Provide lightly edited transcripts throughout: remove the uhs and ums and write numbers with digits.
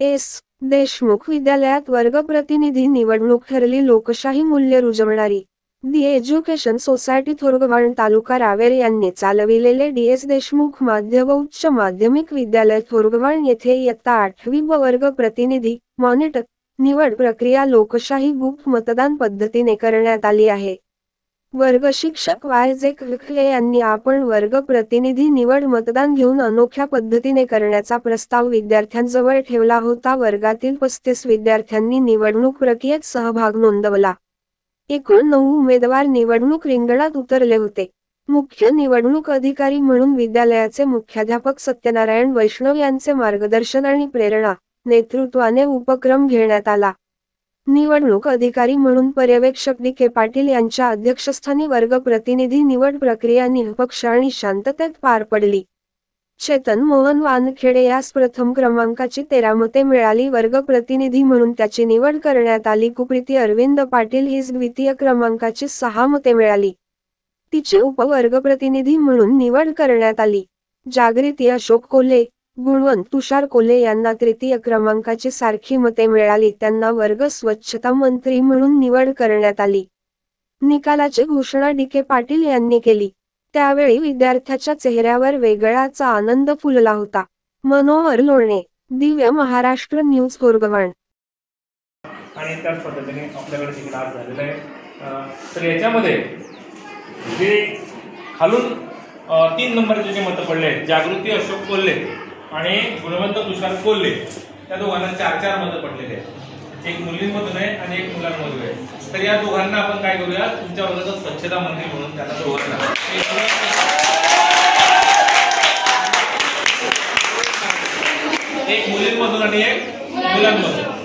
S. Deshmukh विद्यालयात वर्गप्रतिनिधी निवडणूक ठरली लोकशाही मूल्य रुजवणारी. दि एज्युकेशन सोसायटी थोरगव्हाण तालुका रावेर यांनी चालविलेले डी.एस. देशमुख माध्य व उच्च माध्यमिक विद्यालय थोरगव्हाण येथे इयत्ता 8वी व वर्ग प्रतिनिधी मॉनिटर निवड प्रक्रिया लोकशाही गुप्त मतदान पद्धतीने करण्यात आली आहे. वर्ग शिक्षक वाय.जे. खळखळे यांनी आपण वर्ग प्रतिनिधी निवड मतदान घेऊन अनोख्या पद्धतीने करण्याचा प्रस्ताव विद्यार्थ्यांजवळ ठेवला होता. वर्गातील 35 विद्यार्थ्यांनी निवडणूक प्रक्रियेत सहभाग नोंदवला. एकूण 9 उमेदवार निवडणूक रिंगणात उतरले होते. मुख्य निवडणूक अधिकारी म्हणून विद्यालयाचे मुख्याध्यापक सत्यनारायण वैष्णव यांचे मार्गदर्शन आणि प्रेरणा, नेतृत्वाने उपक्रम घेण्यात आला. निवडणूक अधिकारी म्हणून पर्यवेक्षक डी.के. पाटील यांच्या अध्यक्षस्थानी वर्ग प्रतिनिधी निवड प्रक्रिया निष्पक्ष आणि शांततेत पार पडली. चेतन मोहन वानखेडे यास प्रथम क्रमांकाची 13 मते मिळाली. वर्ग प्रतिनिधी म्हणून त्याची निवड करण्यात आली. कुप्रीती अरविंद पाटील हिस द्वितीय क्रमांकाची 6 मते मिळाली. तिचे उपवर्ग प्रतिनिधी म्हणून निवड करण्यात आली. जागृती अशोक कोल्हे, गुणवंत तुषार कोल्हे यांना तृतीय क्रमांकाची सारखी मते मिळाली. त्यांना वर्ग स्वच्छता मंत्री म्हणून निवड करण्यात आली. निकालाची घोषणा डी.के. पाटील यांनी केली. त्यावेळी विद्यार्थ्याच्या चेहऱ्यावर वेगळाच आनंद फुलला होता. मनोहर लोणे, दिव्य महाराष्ट्र न्यूज थोरगव्हाण. आणि त्याच पद्धतीने आपल्याकडे तिकीट आज झालेलं आहे. तर याच्यामध्ये जे खालून 3 नंबरचे जे मतं पडले आहेत, जागृती अशोक कोल्हे आणि गुणवंत तुषार कोल्हे, त्या दोघांना 4-4 मतं पडलेले आहेत. एक मुलींमधून आहे आणि एक मुलांमधून आहे. तर या दोघांना आपण काय करूया, तुमच्या वर्गाचा स्वच्छता मंत्री म्हणून त्यांना दोघांना एक मुलींमधून आणि एक मुलांमधून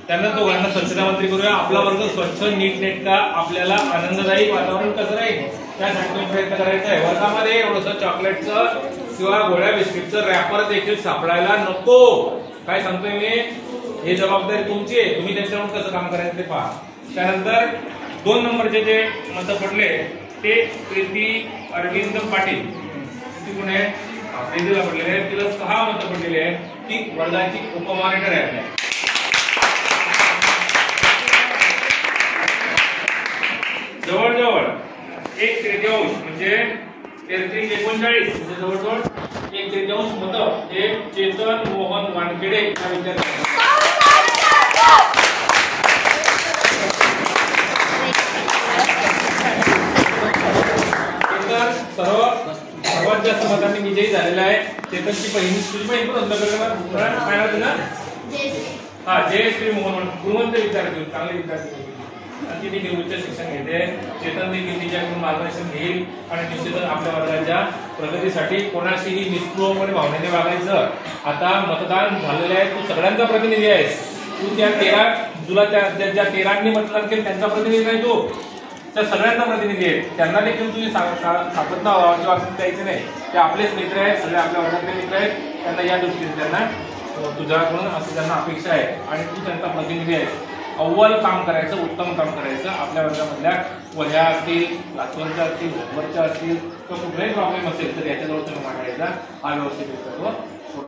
त्यांना दोघांना स्वच्छता मंत्री करूया. आपला वर्ग स्वच्छ नीटनेटका, आपल्याला आनंददायी वातावरण कसं राहील त्यासाठी प्रयत्न करायचा आहे. वर्गामध्ये एवढंसं चॉकलेटचं किंवा गोळ्या बिस्किटचं रॅपर देखील सापडायला नको. काय सांगतोय मी, हे जबाबदारी तुमची आहे. तुम्ही त्याच्यावर कसं काम करायचं ते पहा. त्यानंतर 2 नंबरचे जे मतं पडले ते प्रीती अरविंद पाटील, ती कोण आहे, प्रीतीला पडलेले आहे. तिला 6 मतं पडलेली आहेत. ती वर्गाची उपमॉनिटर आहे आपल्या. जवळजवळ 1/3 म्हणजे 39 जवळजवळ 1/3 मतं हे चेतन मोहन वानखेडे या विद्यार्थ्यांना. सर्वात जास्त मतांनी विजयी झालेला आहे. चेतनची बहीण, तुझी बहीण पण जयश्री मोहन, गुणवंत विद्यार्थी, चांगले विद्यार्थी, ती देखील उच्च शिक्षण घेते. चेतन देखील तिच्याकडून मार्गदर्शन घेईल आणि निश्चितच आपल्या वर्गाच्या प्रगतीसाठी कोणाशीही निष्ठुरपणे भावनेने वागायचं. आता मतदान झालेलं आहे, तू सगळ्यांचा प्रतिनिधी आहेस. तू त्या 13 ज्या 13 मतदान केलं त्यांचा प्रतिनिधी नाही, तू त्या सगळ्यांचा प्रतिनिधी आहे. त्यांना देखील तुझी सापडणं वाचून द्यायचं नाही. ते आपलेच मित्र आहेत, सगळे आपल्या वर्गातले मित्र आहेत. त्यांना या दृष्टीने त्यांना तुझ्याकडून असं त्यांना अपेक्षा आहे आणि तू त्यांचा प्रतिनिधी आहेस. अव्वल काम करायचं, उत्तम काम करायचं. आपल्या वर्गामधल्या वह्या असतील, क्लासवर्कच्या असतील, होमवर्कच्या असतील किंवा कुठलाही प्रॉब्लेम असेल तर याच्याजवळ तुम्ही मांडायचा. हा व्यवस्थित करतो.